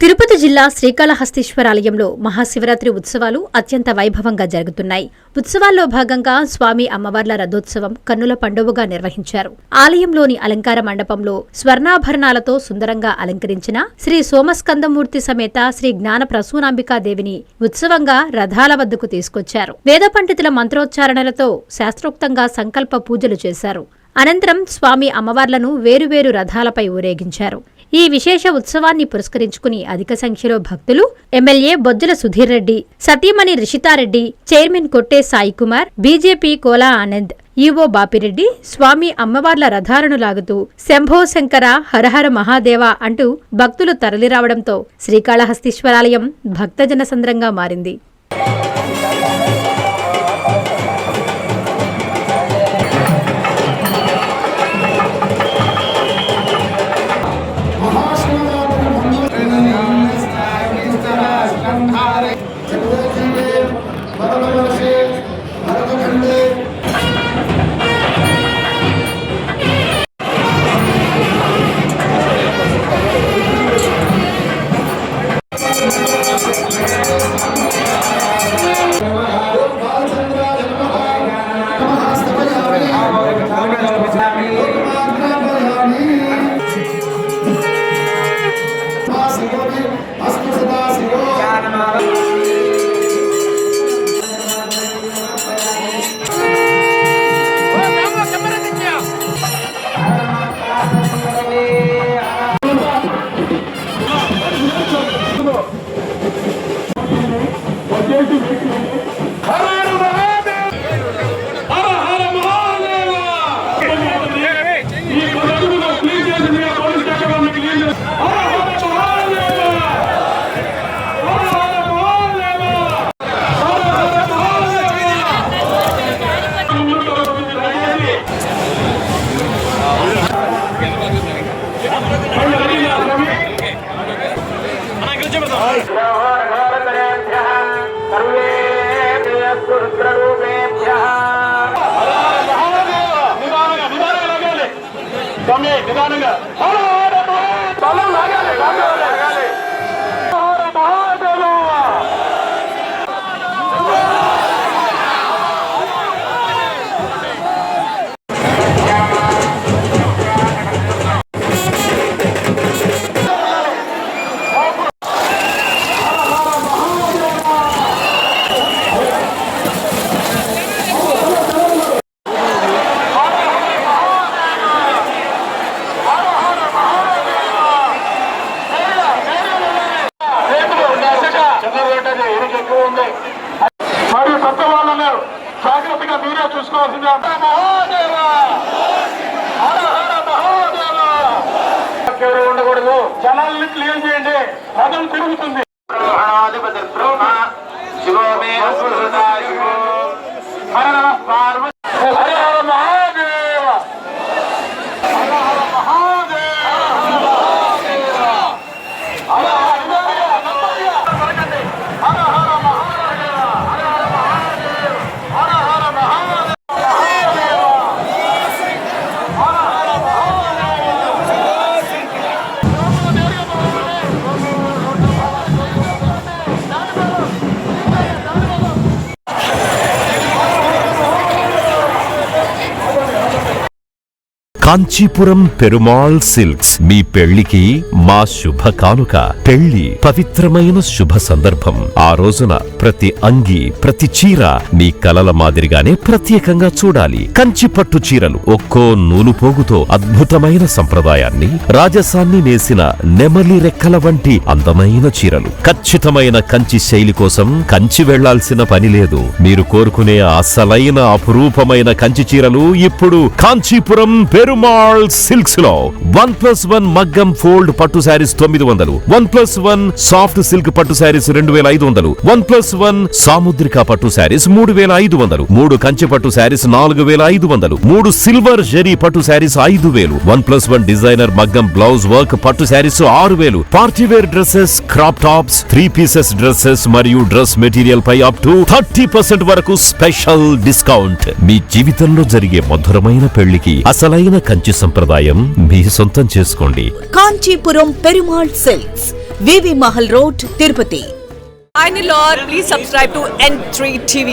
తిరుపతి జిల్లా శ్రీకాళహస్తీశ్వర ఆలయంలో మహాశివరాత్రి ఉత్సవాలు అత్యంత వైభవంగా జరుగుతున్నాయి. ఉత్సవాల్లో భాగంగా స్వామి అమ్మవార్ల రథోత్సవం కన్నుల పండువగా నిర్వహించారు. ఆలయంలోని అలంకార మండపంలో స్వర్ణాభరణాలతో సుందరంగా అలంకరించిన శ్రీ సోమస్కందమూర్తి సమేత శ్రీ జ్ఞాన ప్రసూనాంబికాదేవిని ఉత్సవంగా రథాల వద్దకు తీసుకొచ్చారు. వేద పండితుల మంత్రోచ్చారణలతో శాస్త్రోక్తంగా సంకల్ప పూజలు చేశారు. అనంతరం స్వామి అమ్మవార్లను వేరువేరు రథాలపై ఊరేగించారు. ఈ విశేష ఉత్సవాన్ని పురస్కరించుకుని అధిక సంఖ్యలో భక్తులు ఎమ్మెల్యే బొజ్జల సుధీర్ రెడ్డి, సతీమణి రిషితారెడ్డి, చైర్మన్ కొట్టే సాయికుమార్, బీజేపీ కోలా ఆనంద్, ఈవో బాపిరెడ్డి స్వామి అమ్మవార్ల రథాలను లాగుతూ శంభో శంకర హరహర మహాదేవ అంటూ భక్తులు తరలిరావడంతో శ్రీకాళహస్తీశ్వరాలయం భక్తజన సంద్రంగా మారింది. మరియు కొత్త వాళ్ళను జాగ్రత్తగా మీరే చూసుకోవాల్సింది. ఉండకూడదు, జనాల్ని క్లియర్ చేయండి, రథం తిరుగుతుంది. కాంచీపురం పెరుమాళ్ సిల్క్స్ మీ పెళ్లికి మా శుభ కానుక. పెళ్లి పవిత్రమైన శుభ సందర్భం. ఆ రోజున ప్రతి అంగి, ప్రతి చీర మీ కలల మాదిరిగానే ప్రత్యేకంగా చూడాలి. కంచి పట్టు చీరలు ఒక్కో నూలు పోగుతో అద్భుతమైన సంప్రదాయాన్ని, రాజసాన్ని నేసిన నెమలి రెక్కల వంటి అందమైన చీరలు. ఖచ్చితమైన కంచి శైలి కోసం కంచి వెళ్లాల్సిన పని లేదు. మీరు కోరుకునే అసలైన అపురూపమైన కంచి చీరలు ఇప్పుడు కాంచీపురం పెరుమాళ్ సిల్క్స్ లో 1+1 మగ్గం ఫోల్డ్ పట్టు శారీస్ 900, 1+1 సాఫ్ట్ సిల్క్ పట్టు శారీస్ 2500, 1+1 సాముద్రిక పట్టు శారీస్ 3500, 3 కంచి పట్టు శారీస్ 4500, 3 సిల్వర్ జరీ పట్టు శారీస్ 5000, 1+1 డిజైనర్ మగ్గం బ్లౌజ్ వర్క్ పట్టు saris 6000, party wear dresses, crop tops, 3 pieces dresses మరియు డ్రెస్ మెటీరియల్ పై అప్ టు 30% వరకు స్పెషల్ డిస్కౌంట్. మీ జీవితంలో జరిగే మధురమైన పెళ్లికి అసలైన కంచి సంప్రదాయం మీ సొంతం చేసుకోండి. Kanchipuram Perumal silks, VV Mahal road, Tirupati. Finally, Lord, please subscribe to N3 TV.